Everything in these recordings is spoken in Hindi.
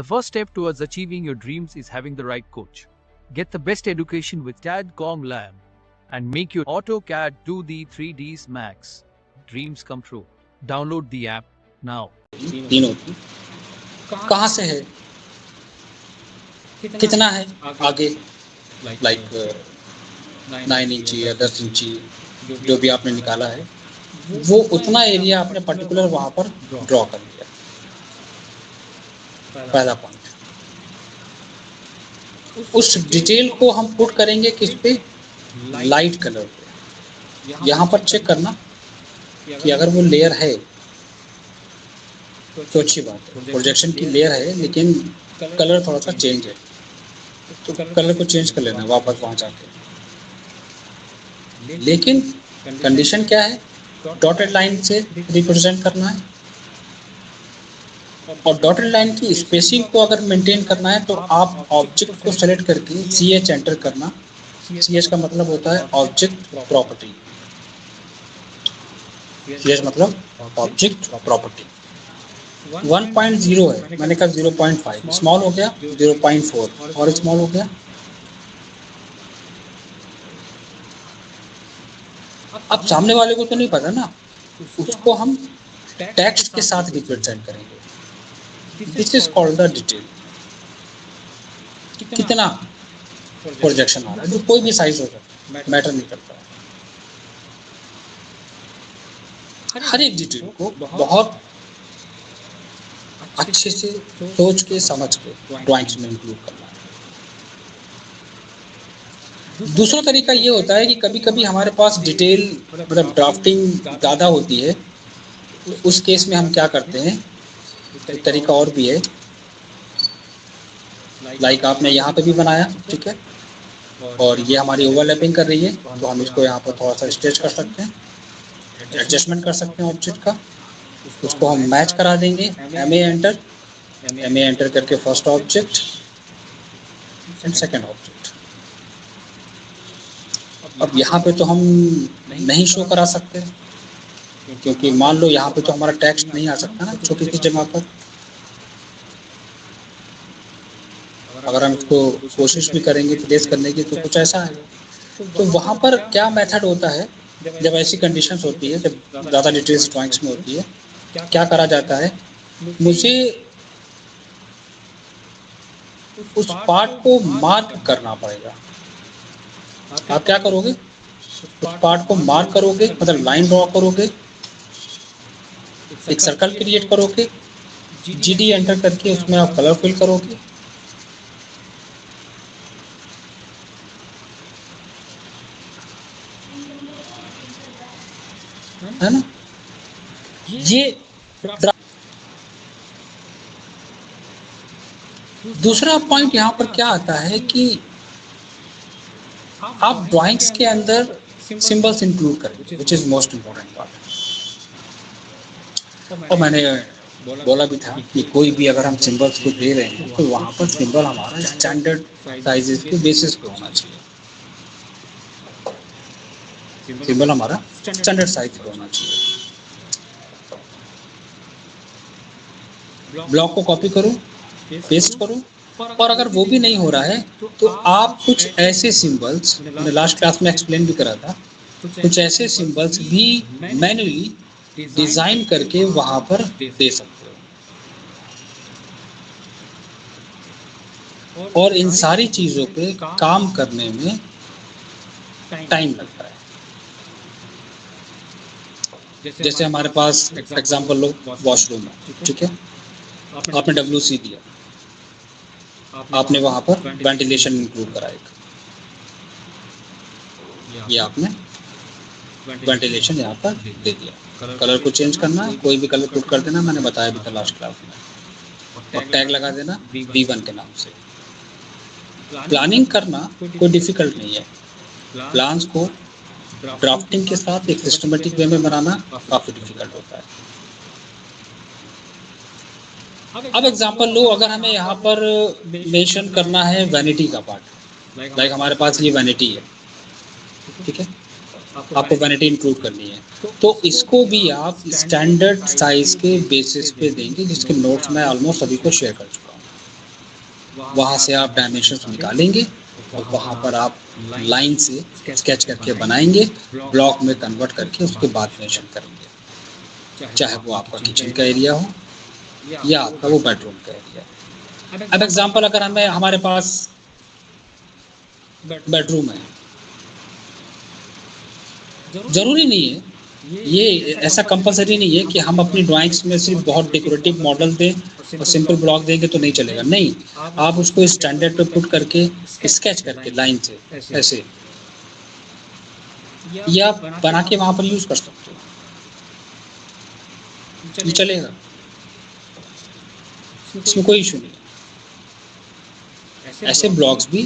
first step towards achieving your dreams is having the right coach. Get the best education with CAD/COM Lab and make your AutoCAD do the 3Ds Max. Dreams come true. Download the app now. तीनों की कहाँ से है, कितना है आगे, लाइक 9 इंची या 10 इंची जो भी आपने निकाला है, वो उतना एरिया आपने पर्टिकुलर वहाँ पर ड्रॉ कर लिया। पहला पॉइंट, उस डिटेल को हम पुट करेंगे किस पे, लाइट कलर पे। यहाँ पर चेक करना कि अगर वो लेयर है तो अच्छी बात है, प्रोजेक्शन की लेयर है लेकिन कलर थोड़ा सा चेंज है, तो कलर को चेंज कर लेना वापस वहाँ जाके। लेकिन कंडीशन क्या है, डॉटेड लाइन से रिप्रेजेंट करना है, और डॉटेड लाइन की स्पेसिंग को अगर मेंटेन करना है तो आप ऑब्जेक्ट को सेलेक्ट करके CH एंटर करना। CH का मतलब होता है ऑब्जेक्ट प्रॉपर्टी, CH मतलब ऑब्जेक्ट प्रॉपर्टी। 1.0 है, मैंने कहा 0.5 स्मॉल हो गया, 0.4 और स्मॉल हो गया। अब सामने वाले को तो नहीं पता ना, उसको हम टेक्स्ट के साथ रिप्रेजेंट करेंगे। This is called the detail. कितना प्रोजेक्शन आ रहा है, जो कोई भी साइज होगा, मैटर नहीं करता। हर एक डिटेल को बहुत अच्छे से सोच के समझ के ड्राइंग्स में इंक्लूड करना है। दूसरा तरीका ये होता है कि कभी कभी हमारे पास डिटेल मतलब ड्राफ्टिंग ज़्यादा होती है, उस केस में हम क्या करते हैं, एक तरीका और भी है। लाइक आपने यहाँ पे भी बनाया, ठीक है, और ये हमारी ओवरलैपिंग कर रही है, तो हम इसको यहाँ पर थोड़ा सा स्ट्रेच कर सकते हैं, एडजस्टमेंट कर सकते हैं ऑब्जेक्ट का, उसको हम मैच करा देंगे। MA एंटर करके first object and second object. अब यहाँ पे तो हम नहीं शो करा सकते, क्योंकि मान लो यहाँ पे तो हमारा टेक्स्ट नहीं आ सकता ना छोटी सी जगह पर। अगर हम इसको कोशिश भी करेंगे प्लेस करने की तो कुछ ऐसा है, तो वहाँ पर क्या मेथड होता है, जब ऐसी कंडीशंस होती है, जब ज़्यादा डिटेल्स ड्राइंग्स में होती है, क्या करा जाता है, मुझे उस पार्ट को मार्क करना पड़ेगा। आप क्या करोगे, उस पार्ट को मार्क करोगे, मतलब लाइन ड्रॉ करोगे, एक सर्कल क्रिएट करोगे, GD एंटर करके उसमें आप कलर फिल करोगे, है ना। ये दूसरा पॉइंट यहाँ पर क्या आता है कि आप ड्राइंग्स के अंदर सिंबल्स इंक्लूड करें, which is most important part. और मैंने बोला भी था कि कोई भी अगर हम सिंबल्स को दे रहे हैं तो वहाँ पर सिंबल हमारा स्टैंडर्ड साइजेस के बेसिस पे होना चाहिए। सिंबल हमारा स्टैंडर्ड साइज पे होना चाहिए। ब्लॉक को कॉपी करो, पेस्ट करो, और अगर वो भी नहीं हो रहा है तो आप कुछ ऐसे सिंबल्स, मैंने लास्ट क्लास में एक्सप्लेन भी करा था, कुछ ऐसे सिंबल्स भी मैन्युअली डिजाइन करके वहां पर दे सकते हो। और इन सारी चीजों पे काम करने में टाइम लगता है। जैसे हमारे पास एग्जांपल लो, वॉशरूम है, ठीक है, आपने WC दिया, आपने वहां पर वेंटिलेशन इंक्लूड करा एक, ये आपने वेंटिलेशन यहाँ पर दे दिया। कलर को चेंज करना, कोई भी कलर पुट कर देना, मैंने बताया भी था लास्ट क्लास में, और टैग लगा देना B1 के नाम से। प्लानिंग करना कोई डिफिकल्ट नहीं है, प्लान्स को ड्राफ्टिंग के साथ एक सिस्टमेटिक वे में बनाना काफी डिफिकल्ट होता है। अब एग्जांपल लो, अगर हमें यहाँ पर मेंशन करना है वैनिटी का पार्ट, लाइक हमारे पास ये वैनिटी है, ठीक है, आपको वैनिटी इंक्लूड करनी है, तो इसको भी आप स्टैंडर्ड साइज के बेसिस पे देंगे, जिसके नोट्स मैं ऑलमोस्ट सभी को शेयर कर चुका हूँ। वहाँ से आप डायमेंशन निकालेंगे और वहाँ पर आप लाइन से स्केच करके बनाएंगे, ब्लॉक में कन्वर्ट करके उसके बाद मेंशन करेंगे, चाहे वो आपका किचन का एरिया हो या आपका वो बेडरूम का एरिया। अब एग्जांपल अगर हमें हमारे पास बेडरूम है, जरूरी नहीं है, ये ऐसा कंपलसरी नहीं है कि हम अपनी ड्राइंग्स में सिर्फ बहुत डेकोरेटिव मॉडल दें और सिंपल ब्लॉक देंगे तो नहीं चलेगा। नहीं, आप उसको स्टैंडर्ड पे पुट करके स्केच करके लाइन से ऐसे या बना के वहां पर यूज कर सकते हो, ये चलेगा, इसमें कोई इशू नहीं। ऐसे ब्लॉक्स भी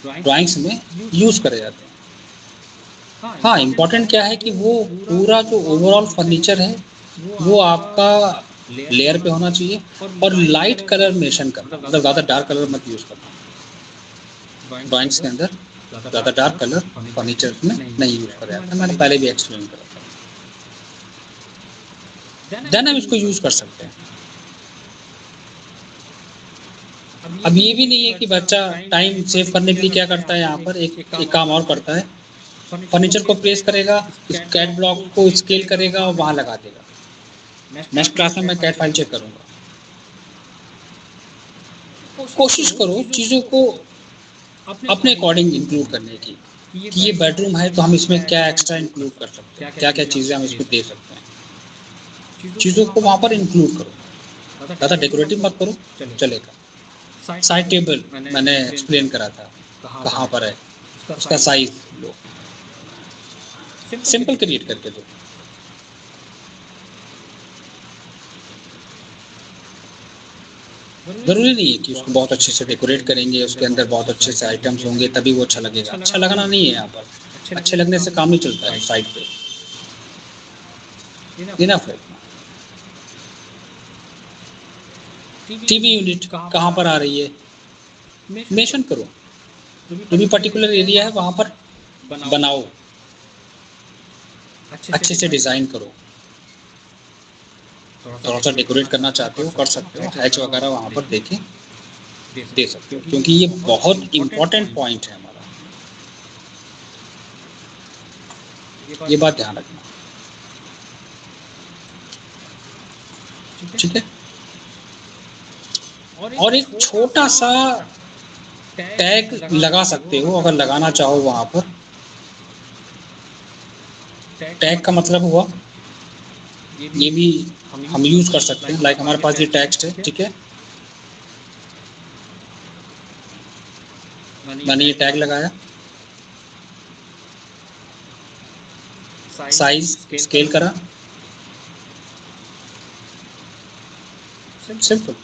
ड्राइंग्स में यूज करे जाते हैं। हाँ, इम्पोर्टेंट क्या है कि वो पूरा जो ओवरऑल फर्नीचर है वो आपका लेयर पे होना चाहिए और लाइट कलर मेंशन करना, मतलब ज़्यादा डार्क कलर मत यूज करना। ड्राइंग्स के अंदर ज़्यादा डार्क कलर फर्नीचर में नहीं यूज करा जाता, मैंने पहले भी एक्सप्लेन करा था। देन हम इसको यूज कर सकते हैं। अब ये भी नहीं है कि बच्चा टाइम सेव करने के लिए क्या करता है, यहाँ पर एक काम और करता है, फर्नीचर को प्लेस करेगा, इस कैट ब्लॉक को स्केल करेगा और वहां लगा देगा। नेक्स्ट क्लास में मैं कैट फाइल चेक करूंगा। कोशिश करो चीज़ों को अपने अकॉर्डिंग इंक्लूड करने की, कि ये बेडरूम है तो हम इसमें क्या एक्स्ट्रा इंक्लूड कर सकते हैं, क्या क्या चीज़ें हम इसमें दे सकते हैं। चीज़ों को वहाँ पर इंक्लूड करो, ज़्यादा डेकोरेटिव मत करो, चलेगा। साइड टेबल मैंने एक्सप्लेन करा था, कहाँ पर है, उसका साइज लो, सिंपल क्रिएट करके दो। जरूरी नहीं है कि उसको बहुत अच्छे से डेकोरेट करेंगे, उसके अंदर बहुत अच्छे से आइटम्स होंगे तभी वो अच्छा लगेगा। अच्छा लगाना नहीं है यहाँ पर, अच्छे लगने से काम नहीं चलता है। साइड पे इनफ है। टीवी यूनिट कहाँ पर आ रही है, मेंशन करो। जो भी पर्टिकुलर एरिया है वहाँ पर बनाओ, अच्छे से डिजाइन करो। थोड़ा सा डेकोरेट करना चाहते हो कर सकते हो, हैच वगैरह वहाँ पर देके दे सकते हो, क्योंकि ये बहुत इम्पोर्टेंट पॉइंट है हमारा, ये बात ध्यान रखना। ठीक है। और एक छोटा सा टैग लगा सकते हो अगर लगाना चाहो वहां पर। टैग का मतलब हुआ ये भी हम यूज कर सकते हैं, लाइक हमारे पास ये टेक्स्ट है, ठीक है, मैंने ये टैग लगाया, साइज स्केल करा, सिंपल।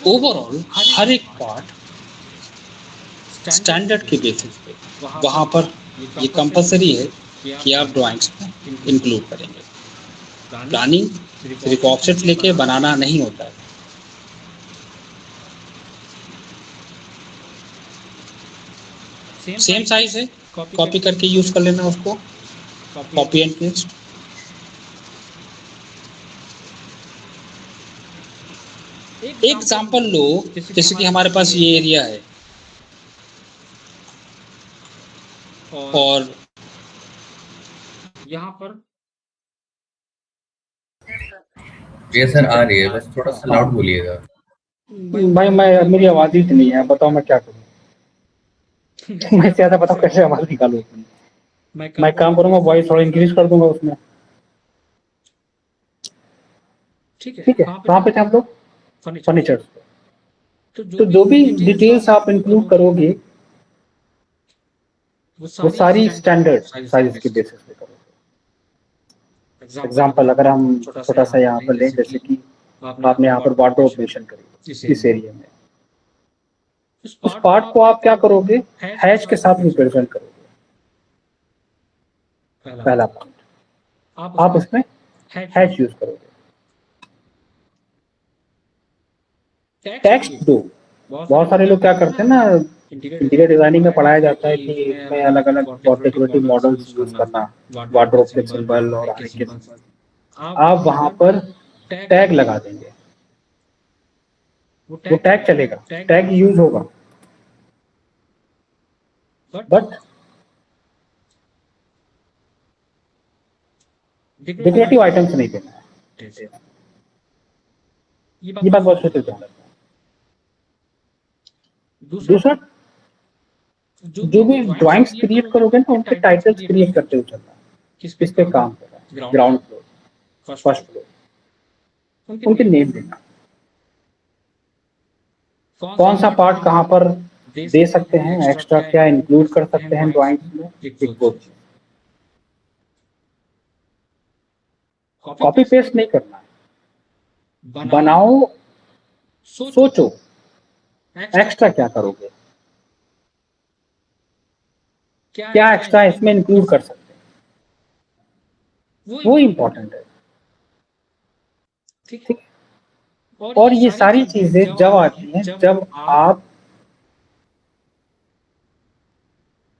ओवरऑल हर एक पार्ट स्टैंडर्ड के बेसिस पे वहाँ पर ये कंपलसरी है कि आप ड्राइंग्स में इंक्लूड करेंगे। प्लानिंग सिर्फ ऑफसेट लेके बनाना नहीं होता है। सेम साइज है, कॉपी करके यूज कर लेना उसको, कॉपी एंड पेस्ट। एक एग्जांपल लो, जैसे कि हमारे पास ये एरिया है और यहाँ पर ये सर आ रही है, बस थोड़ा सा लाउड बोलिएगा। भाई मैं मेरी आवाज ही इतनी है, बताओ मैं क्या करूं। मैं ज्यादा बताओ कैसे आवाज निकालूं। मैं काम करूंगा, वॉइस थोड़ा इंक्रीज कर दूंगा उसमें। ठीक है, कहाँ पे थे हम लोग? फर्नीचर। तो जो भी डिटेल्स आप इंक्लूड करोगे वो सारी स्टैंडर्ड साइज के बेसिस पे करोगे। एग्जांपल अगर हम छोटा सा यहाँ पर लें, जैसे कि आपने यहाँ पर वार्डरोब मेंशन करी इस एरिया में, उस पार्ट को आप क्या करोगे, हैच के साथ रिप्रेजेंट करोगे। पहला पॉइंट, आप उसमें हैच यूज करोगे। टेक्स्ट दो, बहुत सारे लोग क्या करते हैं ना, इंटीरियर डिजाइनिंग में पढ़ाया जाता है कि इसमें अलग अलग बहुत डेकोरेटिव मॉडल्स यूज करना, वार्डरोब के सिंबल और आगे के सिंबल। आप वहां पर टैग लगा देंगे, वो टैग चलेगा, टैग यूज होगा, बट डेकोरेटिव आइटम्स नहीं देना है। ये बात बहुत अच्छे से ध्यान रखना है। दूसरा, जो भी ड्राइंग्स क्रिएट करोगे ना, उनके टाइटल्स क्रिएट करते हुए चलना, किस पे काम कर रहा है, ग्राउंड फ्लोर, फर्स्ट फ्लोर, उनके नेम देना, कौन सा पार्ट कहाँ पर दे सकते हैं, एक्स्ट्रा क्या इंक्लूड कर सकते हैं ड्राइंग्स में, एक वो चीज। कॉपी पेस्ट नहीं करना है, बनाओ, सोचो एक्स्ट्रा क्या करोगे, क्या एक्स्ट्रा इसमें इंक्लूड कर सकते हैं, वो इंपॉर्टेंट है। ठीक है, और ये सारी चीजें जब आती हैं जब आप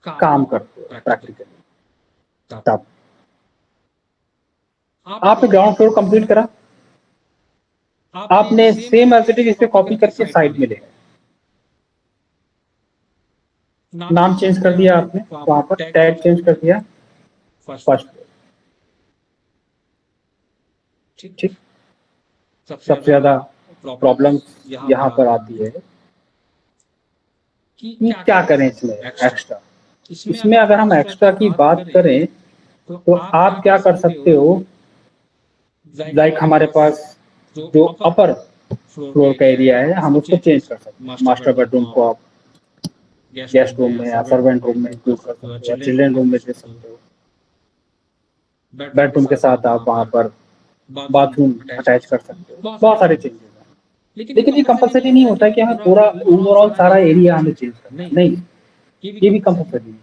काम करते हो प्रैक्टिकली, तब आपने ग्राउंड फ्लोर कंप्लीट करा, आपने सेम एज इट इज इसे कॉपी करके साइड में ले गए, नाम चेंज कर दिया आपने, वहां पर टैग चेंज कर दिया फर्स्ट फ्लोर। ठीक, सबसे ज्यादा प्रॉब्लम यहाँ पर आती है कि क्या करें इसमें एक्स्ट्रा। इसमें अगर हम एक्स्ट्रा की बात करें तो आप क्या कर सकते हो, लाइक हमारे पास जो अपर फ्लोर का एरिया है हम उसको चेंज कर सकते हैं। मास्टर बेडरूम को आप गेस्ट रूम में या सर्वेंट रूम में इंक्लूड कर सकते हो, चिल्ड्रन रूम में दे सकते हो, बेडरूम के साथ आप वहां पर बाथरूम अटैच कर सकते हो, बहुत सारे चेंजेस हैं। लेकिन ये कंपलसरी नहीं होता है कि हमें पूरा ओवरऑल सारा एरिया हमें चेंज करना है, नहीं, ये भी कंपलसरी नहीं है।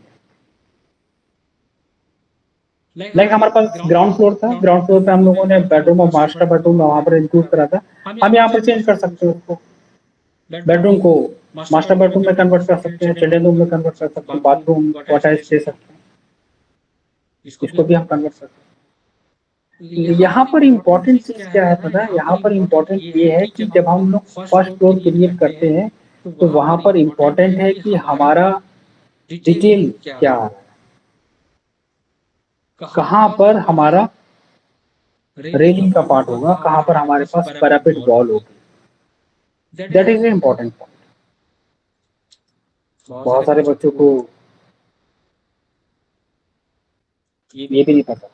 लाइक हमारे पास ग्राउंड फ्लोर था, ग्राउंड फ्लोर पे हम लोगों ने बेडरूम और मास्टर बेडरूम वहां पर इंक्लूड करा था, हम यहाँ पर चेंज कर सकते हैं उसको, बेडरूम को मास्टर बेडरूम में कन्वर्ट कर सकते हैं, चिल्ड्रन रूम में कन्वर्ट कर सकते हैं, बाथरूम को अटैच दे सकते हैं, इसको भी हम कन्वर्ट कर सकते हैं। यहाँ पर इम्पोर्टेंट चीज क्या है पता है, यहाँ पर इम्पोर्टेंट ये है कि जब हम लोग फर्स्ट फ्लोर क्रिएट करते हैं तो वहां पर इम्पोर्टेंट है कि हमारा डिटेल क्या है, कहाँ पर हमारा रेलिंग का पार्ट होगा, कहाँ पर हमारे पास पैरापेट वॉल होगी, that is a important point. बहुत सारे बच्चों को ये भी नहीं पता,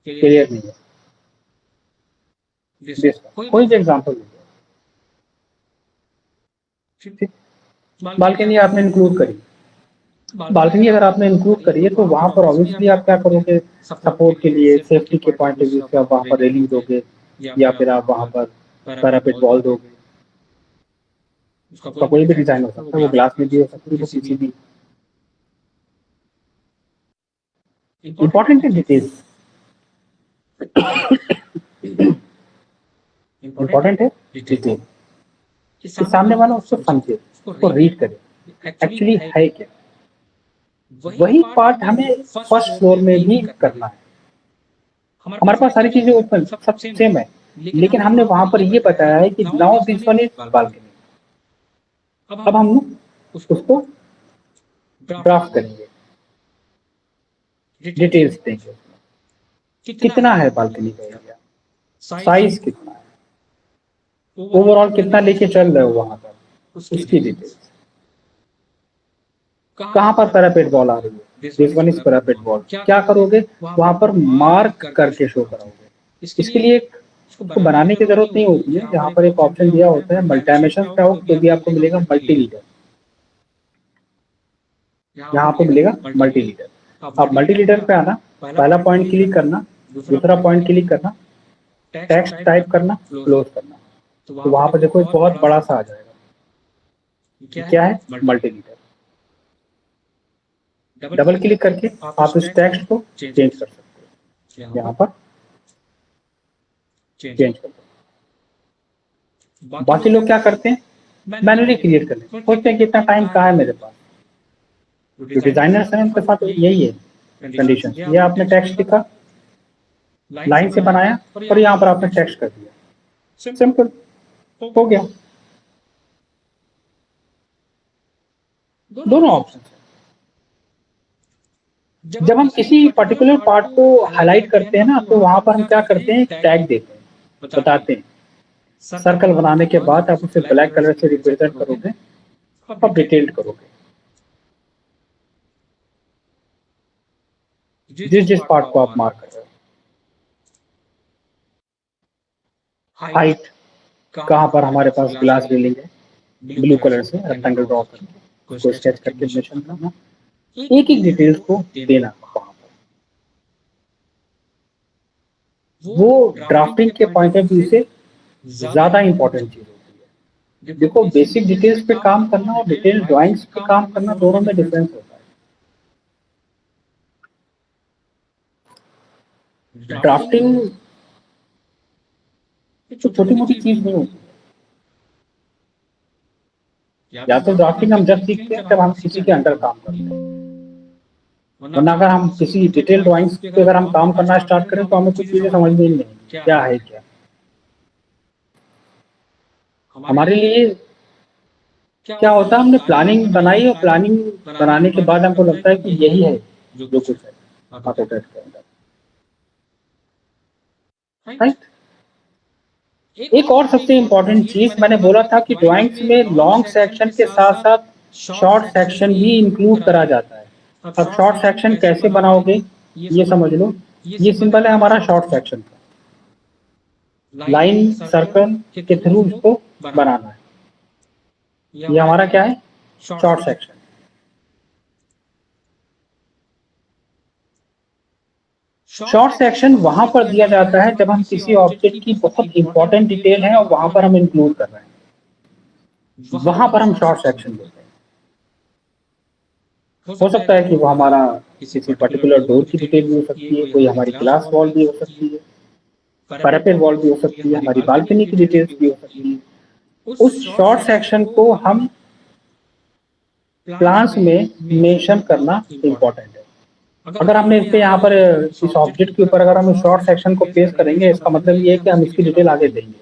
क्लियर नहीं है। कोई भी एग्जांपल लीजिए, ठीक, बालकनी आपने इंक्लूड करी, बालकनी अगर आपने इंक्लूड करी है तो वहां पर ऑब्वियसली आप क्या करोगे, सपोर्ट के लिए, सेफ्टी के पॉइंट ऑफ व्यू से आप वहां पर रेलिंग दोगे या फिर आप वहां पर पैरापेट वॉल दोगे। उसका कोई भी डिजाइन हो सकता है, वो ग्लास में भी हो सकती है, वो किसी भी। इंपॉर्टेंट है डिटेल्स, इंपॉर्टेंट है डिटेल, कि सामने वाला उसको समझे, उसको रीड करे, एक्चुअली है क्या। वही पार्ट हमें फर्स्ट फ्लोर में भी करना है। हमारे पास सारी चीजें ओपन सब सेम है, लेकिन हमने वहां पर ये बताया है कि now this one is balcony. अब हम उसको ड्राफ्ट करेंगे, डिटेल्स देंगे, कितना है बालकनी का एरिया, साइज कितना है, ओवरऑल कितना लेके चल रहे हो वहां पर, उसकी डिटेल्स, कहाँ पर पैरापेट वॉल आ रही है, this one is parapet wall, क्या करोगे वहां पर मार्क करके शो कराओगे। इसके लिए उसको बनाने की जरूरत नहीं होती है, यहाँ पर एक ऑप्शन दिया होता है मल्टीडायमेंशन का हो तो भी आपको मिलेगा मल्टी लीडर, यहाँ आपको मिलेगा मल्टी लीडर। आप मल्टी लीडर पे आना, पहला पॉइंट क्लिक करना, दूसरा पॉइंट क्लिक करना, टेक्स्ट टाइप करना, क्लोज करना, तो वहां पर देखो एक बहुत बड़ा सा आ जाएगा, क्या है मल्टी लीडर। डबल क्लिक करके आप इस टेक्स्ट को चेंज कर सकते हो, यहाँ पर चेंज कर सकते हो। बाकी लोग क्या करते हैं, मैन्युअली क्रिएट कर लेते हैं, सोचते हैं कि इतना टाइम कहाँ है मेरे पास। जो डिजाइनर्स हैं उनके साथ यही है कंडीशन, ये आपने टेक्स्ट लिखा, लाइन से बनाया और यहाँ पर आपने टेक्स्ट कर दिया, सिंपल हो गया। दोनों ऑप्शन। जब हम किसी पर्टिकुलर पार्ट को हाईलाइट करते हैं ना, तो वहां पर हम क्या करते हैं, टैग देते हैं, बताते हैं। सर्कल बनाने के बाद आप उसे ब्लैक कलर से रिप्रेजेंट करोगे और डिटेल्ड करोगे। जिस जिस पार्ट को आप मार्क कर रहे हो, हाइट, कहाँ पर हमारे पास ग्लास रेलिंग है, ब्लू कलर से रेक्टेंगल ड्रॉ करके उसको स्केच करके मेंशन करना, एक एक डिटेल्स को देना वहां पर। वो ड्राफ्टिंग के पॉइंट ऑफ व्यू से ज्यादा इंपॉर्टेंट चीज होती है। देखो, बेसिक डिटेल्स पे काम करना और डिटेल ड्राइंग्स पे काम करना, दोनों में डिफरेंस होता है। ड्राफ्टिंग तो छोटी मोटी चीज नहीं होती। या तो ड्राफ्टिंग हम जब सीखते हैं जब हम किसी के अंडर काम करते हैं, वरना अगर हम किसी डिटेल ड्राइंग्स पे अगर हम काम करना स्टार्ट करें तो हमें कुछ चीजें समझ में ही नहीं आएंगी, क्या है क्या। हमारे लिए क्या होता है, हमने प्लानिंग बनाई और प्लानिंग बनाने के बाद हमको लगता है कि यही है जो कुछ है ऑटोकैड के अंदर, राइट। एक और सबसे इम्पोर्टेंट चीज मैंने बोला था कि ड्राइंग्स में लॉन्ग सेक्शन के साथ साथ शॉर्ट सेक्शन भी इंक्लूड करा जाता है। अब शॉर्ट सेक्शन कैसे बनाओगे ये समझ लो। ये सिंबल है हमारा शॉर्ट सेक्शन का, लाइन सर्कल के थ्रू इसको बनाना है। ये हमारा क्या है, शॉर्ट सेक्शन। शॉर्ट सेक्शन वहां पर दिया जाता है जब हम किसी ऑब्जेक्ट की बहुत इंपॉर्टेंट डिटेल है और वहां पर हम इंक्लूड कर रहे हैं, वहां पर हम शॉर्ट सेक्शन देते हैं। हो सकता है कि वो हमारा किसी पर्टिकुलर डोर की डिटेल भी हो सकती है, कोई हमारी ग्लास वॉल भी हो सकती है, पैरापेट वॉल भी हो सकती है, हमारी बालकनी की डिटेल्स भी हो सकती है। उस शॉर्ट सेक्शन को हम प्लान्स में मेंशन करना इम्पोर्टेंट है। अगर हमने इस पे यहाँ पर इस ऑब्जेक्ट के ऊपर अगर हम शॉर्ट सेक्शन को पेस्ट करेंगे, इसका मतलब ये है कि हम इसकी डिटेल आगे देंगे।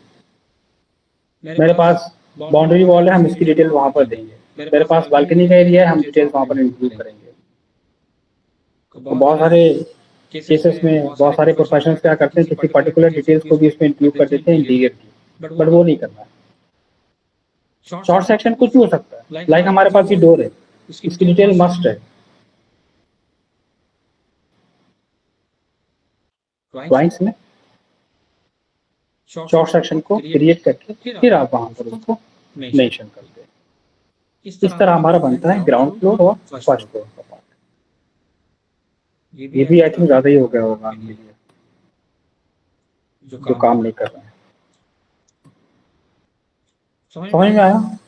मेरे पास बाउंड्री वॉल है, हम इसकी डिटेल वहां पर देंगे। मेरे पास बालकनी का एरिया है, हम डिटेल वहां पर इंक्लूड करेंगे। तो बहुत सारे केसेस में बहुत सारे प्रोफेशनल्स क्या करते हैं, किसी पर्टिकुलर डिटेल्स को भी इसमें इंक्लूड कर देते हैं इंटीरियर की, बट वो नहीं करना है। शॉर्ट सेक्शन कुछ भी हो सकता है, लाइक हमारे पास ये डोर है, इसकी डिटेल मस्ट है। ड्राइंग्स में शॉर्ट सेक्शन को क्रिएट करके फिर आप वहां पर उसको मेंशन करते हैं। इस तरह हमारा बनता है ग्राउंड फ्लोर और फर्स्ट फ्लोर का पार्ट। ये भी आई थिंक ज्यादा ही हो गया होगा आपके लिए जो काम नहीं कर रहे हैं। समझ में आया?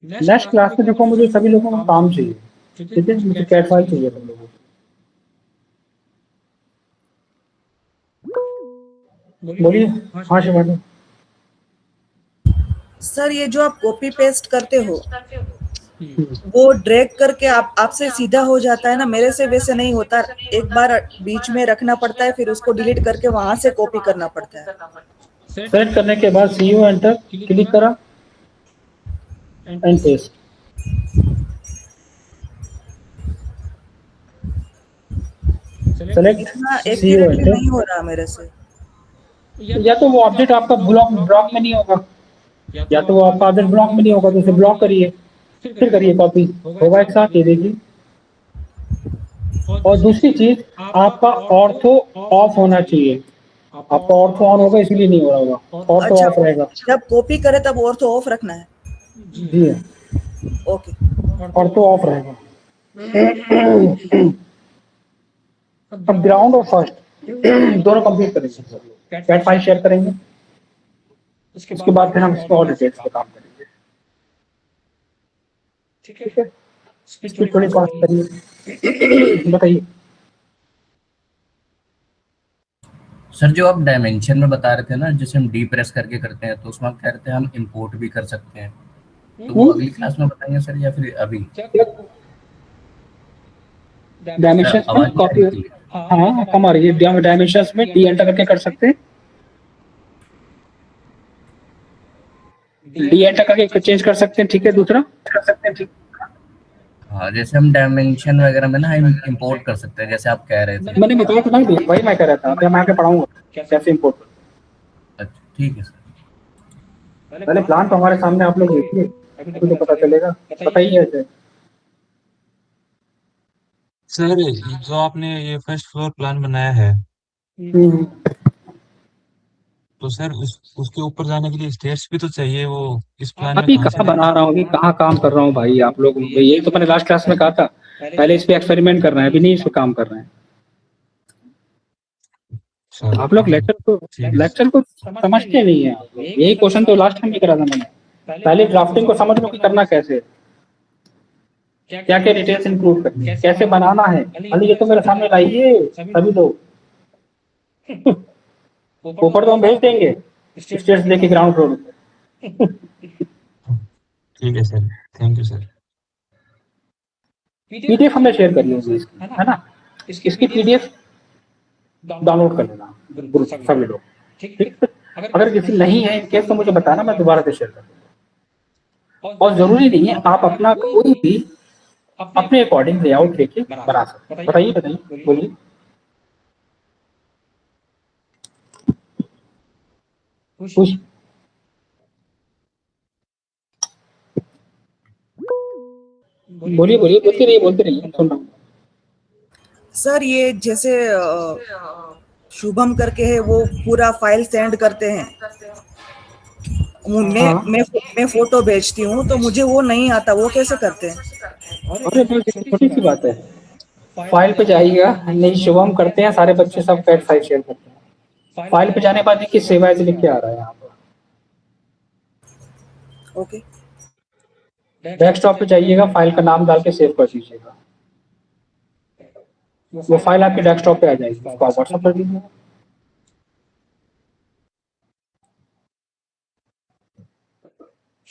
नेक्स्ट क्लास में देखो, मुझे सभी लोगों का काम चाहिए, ठीक है? मुझे कैट फाइल चाहिए सब लोगों को। बोलिए। हाँ शिवानी। सर, ये जो आप कॉपी पेस्ट करते हो वो ड्रैग करके आपसे सीधा हो जाता है ना, मेरे से वैसे नहीं होता। एक बार बीच में रखना पड़ता है, फिर उसको डिलीट करके वहां से कॉपी करना पड़ता है। सेलेक्ट करने के बाद सीओ एंटर क्लिक करा एंड पेस्ट। सेलेक्ट इतना सीओ एक्यूरेटली एंटर। नहीं हो रहा मेरे से। या तो वो ऑब्जेक्ट आपका ब्लॉक में नहीं होगा, या तो वो आपका ऑब्जेक्ट ब्लॉक में नहीं होगा, तो उसे ब्लॉक करिए, फिर करिए कॉपी, होगा एक साथ। ये देखिए। और दूसरी चीज, आपका ऑर्थो ऑफ होना चाहिए। आपका ऑर्थो ऑन होगा इसीलिए नहीं हो रहा होगा, ऑर्थो अच्छा, ऑफ रहेगा। जब कॉपी करे तब ऑर्थो ऑफ रखना है। जी, ओके, ऑर्थो ऑफ रहेगा। अब ग्राउंड और फर्स्ट दोनों कंप्लीट करेंगे, कैट फाइल शेयर करेंगे, उसके बाद फिर हम इसमें और डिटेल्स पे काम करेंगे, ठीक है? इसकी थोड़ी कॉस्ट करिए। बताइए सर, जो आप डायमेंशन में बता रहे थे ना, जैसे हम डी प्रेस करके करते हैं, तो उसमें आप कह रहे थे हम इंपोर्ट भी कर सकते हैं। तो वो अगली क्लास में बताएंगे सर या फिर अभी? डायमेंशन आवाज में नहीं आ कॉपी, रही clear। हाँ कम आ रही है, डायमेंशन में डी एंटर करके कर सकते हैं, डी एंटर करके चेंज कर सकते हैं, ठीक है। दूसरा कर सकते हैं, ठीक। हाँ, जैसे हम डायमेंशन वगैरह में ना हम इंपोर्ट कर सकते हैं, जैसे आप कह रहे थे। मैंने बताया तो नहीं, वही मैं कह रहा था, अभी मैं आके पढ़ाऊंगा कैसे इंपोर्ट। अच्छा ठीक है सर। पहले प्लान तो हमारे सामने आप लोग देखिए, अभी तो पता चलेगा, बताइए ऐसे। सर ये जो आपने ये फर्स्ट फ्लोर प्लान बनाया है, हम्म। तो सर उसके ऊपर जाने के लिए स्टेयर्स भी तो चाहिए, वो इस प्लान में अभी कहाँ से कहाँ देंगे? बना रहा हूँ, अभी कहाँ काम कर रहा हूँ भाई, आप लोग यही तो मैंने लास्ट क्लास में कहा था, पहले इस पे एक्सपेरिमेंट कर रहे हैं, अभी नहीं इस पे काम कर रहे हैं। सर आप लोग ठीक है। लेक्चर को समझते नहीं है आप लोग, यही क्वेश्चन तो लास्ट टाइम भी करा था मैंने, पहले ड्राफ्टिंग को समझ लो कि करना कैसे है, क्या क्या डिटेल्स इंक्लूड करनी है, कैसे बनाना है। खाली ये तो मेरे सामने लाइए सभी लोग, ऊपर तो हम भेज देंगे स्टेट्स लेके ग्राउंड फ्लोर पे। ठीक है sir, thank you sir. PDF हमने शेयर करी होगी इसकी, है ना, इसकी पीडीएफ डाउनलोड कर लेना ग्रुप सभी लोग, ठीक है। अगर किसी नहीं है इन केस तो मुझे बताना, मैं दोबारा से शेयर कर दूंगा। और जरूरी नहीं है आप अपना कोई भी अपने अकॉर्डिंग लेआउट लेके बना सकते हैं। बताइए बताइए, बोलिए। कुछ बोलिए बोलिए, बोलते रहिए, सुन रहा हूँ। सर ये जैसे शुभम करके है, वो पूरा फाइल सेंड करते हैं, मैं फोटो भेजती हूँ तो मुझे वो नहीं आता, वो कैसे करते हैं? अरे बस छोटी सी बात है, फाइल पे जाइएगा, नहीं शुभम करते हैं सारे बच्चे, सब पैड फाइल शेयर करते हैं, फाइल पे जाने के बाद देखिए सेव एज लिख के आ रहा है यहाँ पर, ओके। डेस्कटॉप पे जाइएगा, फाइल का नाम डाल के सेव कर दीजिएगा, वो फाइल आपके डेस्कटॉप पे आ जाएगी, उसको आप व्हाट्सएप कर दीजिएगा।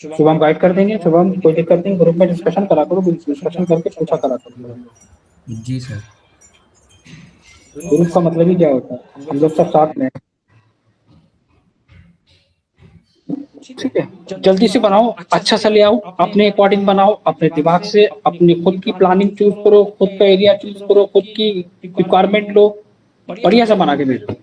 शुभम गाइड कर देंगे, शुभम कोई दिक्कत नहीं, ग्रुप में डिस्कशन करा करो, डिस्कशन करके पूछा करा करो। जी सर। ग्रुप का मतलब ही क्या होता है, हम लोग सब साथ में हैं। ठीक है, जल्दी से बनाओ, अच्छा सा लेआउट अपने अकॉर्डिंग बनाओ, अपने दिमाग से, अपनी खुद की प्लानिंग चूज करो, खुद का एरिया चूज करो, खुद की रिक्वायरमेंट लो, बढ़िया सा बना के भेजो।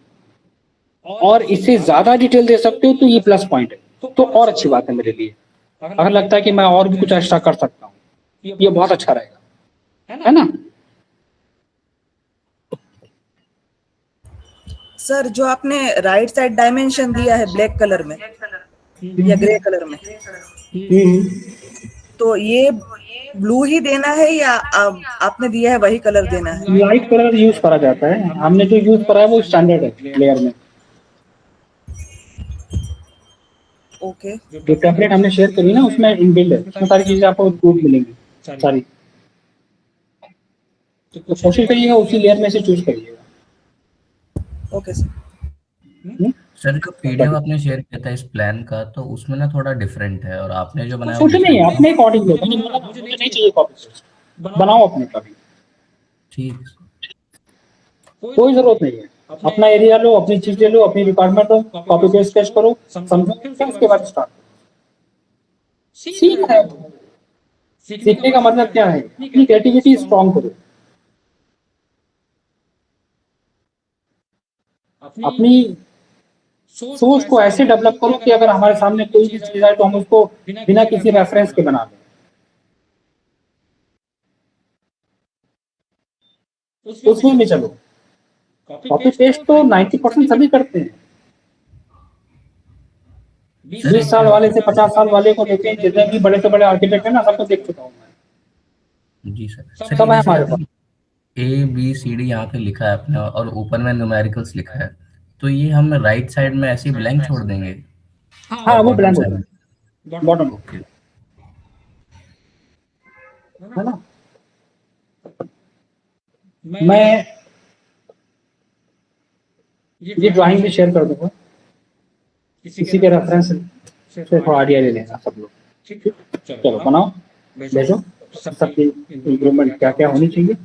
और इससे ज्यादा डिटेल दे सकते हो तो ये प्लस पॉइंट है, तो और अच्छी बात है मेरे लिए। अगर लगता है कि मैं और भी कुछ एक्स्ट्रा कर सकता हूँ, ये बहुत अच्छा रहेगा, है ना। सर जो आपने राइट साइड डायमेंशन दिया है ब्लैक कलर में या ग्रे कलर में, तो ये ब्लू ही देना है या आपने दिया है वही कलर देना है? लाइट कलर यूज करा जाता है, हमने जो यूज करा है वो स्टैंडर्ड है लेयर में। ओके। जो टेम्पलेट हमने शेयर करी ना उसमें इनबिल्ड है, उसमें सारी चीजें आपको इंक्लूड मिलेंगी सारी, तो कोशिश करिएगा उसी लेयर में से चूज करिएगा। Okay sir. सर जो पीडीएफ आपने शेयर किया था इस प्लान का, तो उसमें ना थोड़ा डिफरेंट है, और आपने जो बनाया वो कुछ नहीं है, different अपने अकॉर्डिंग लो, मुझे नहीं चाहिए कॉपी, बनाओ अपने का भी, ठीक। कोई जरूरत नहीं है। अपना एरिया लो, अपनी चीजें लो, अपनी रिक्वायरमेंट लो, कॉपी पेस्ट स्केच करो, समझो, फिर उसके बाद स्टार्ट करो। सीखना है, सीखने का मतलब क्या है, अपनी क्रिएटिविटी स्ट्रॉन्ग करो, अपनी सोच को ऐसे डेवलप करो कि अगर हमारे सामने कोई भी चीज आए तो हम उसको बिना किसी रेफरेंस के बना दें। उसमें भी चलो, कॉपी पेस्ट तो 90% सभी करते हैं, 20 साल वाले से 50 साल वाले को देखें, जितने भी बड़े से बड़े आर्किटेक्ट है ना, सबको देख चुका हूँ मैं। जी सर। सब है हमारे पास। ABCD यहाँ पे लिखा है अपने, और ऊपर में न्यूमेरिकल्स लिखा है, तो ये हम राइट साइड में ऐसे ही ब्लैंक छोड़ देंगे? हाँ वो ब्लैंक हो जाएगा बॉटम, ओके। है ना। मैं ये ड्राइंग भी शेयर कर दूंगा, किसी के रेफरेंस से थोड़ा आइडिया ले लेना सब लोग। चलो बनाओ, भेजो सबकी इम्प्रूवमेंट क्या क्या होनी चाहिए।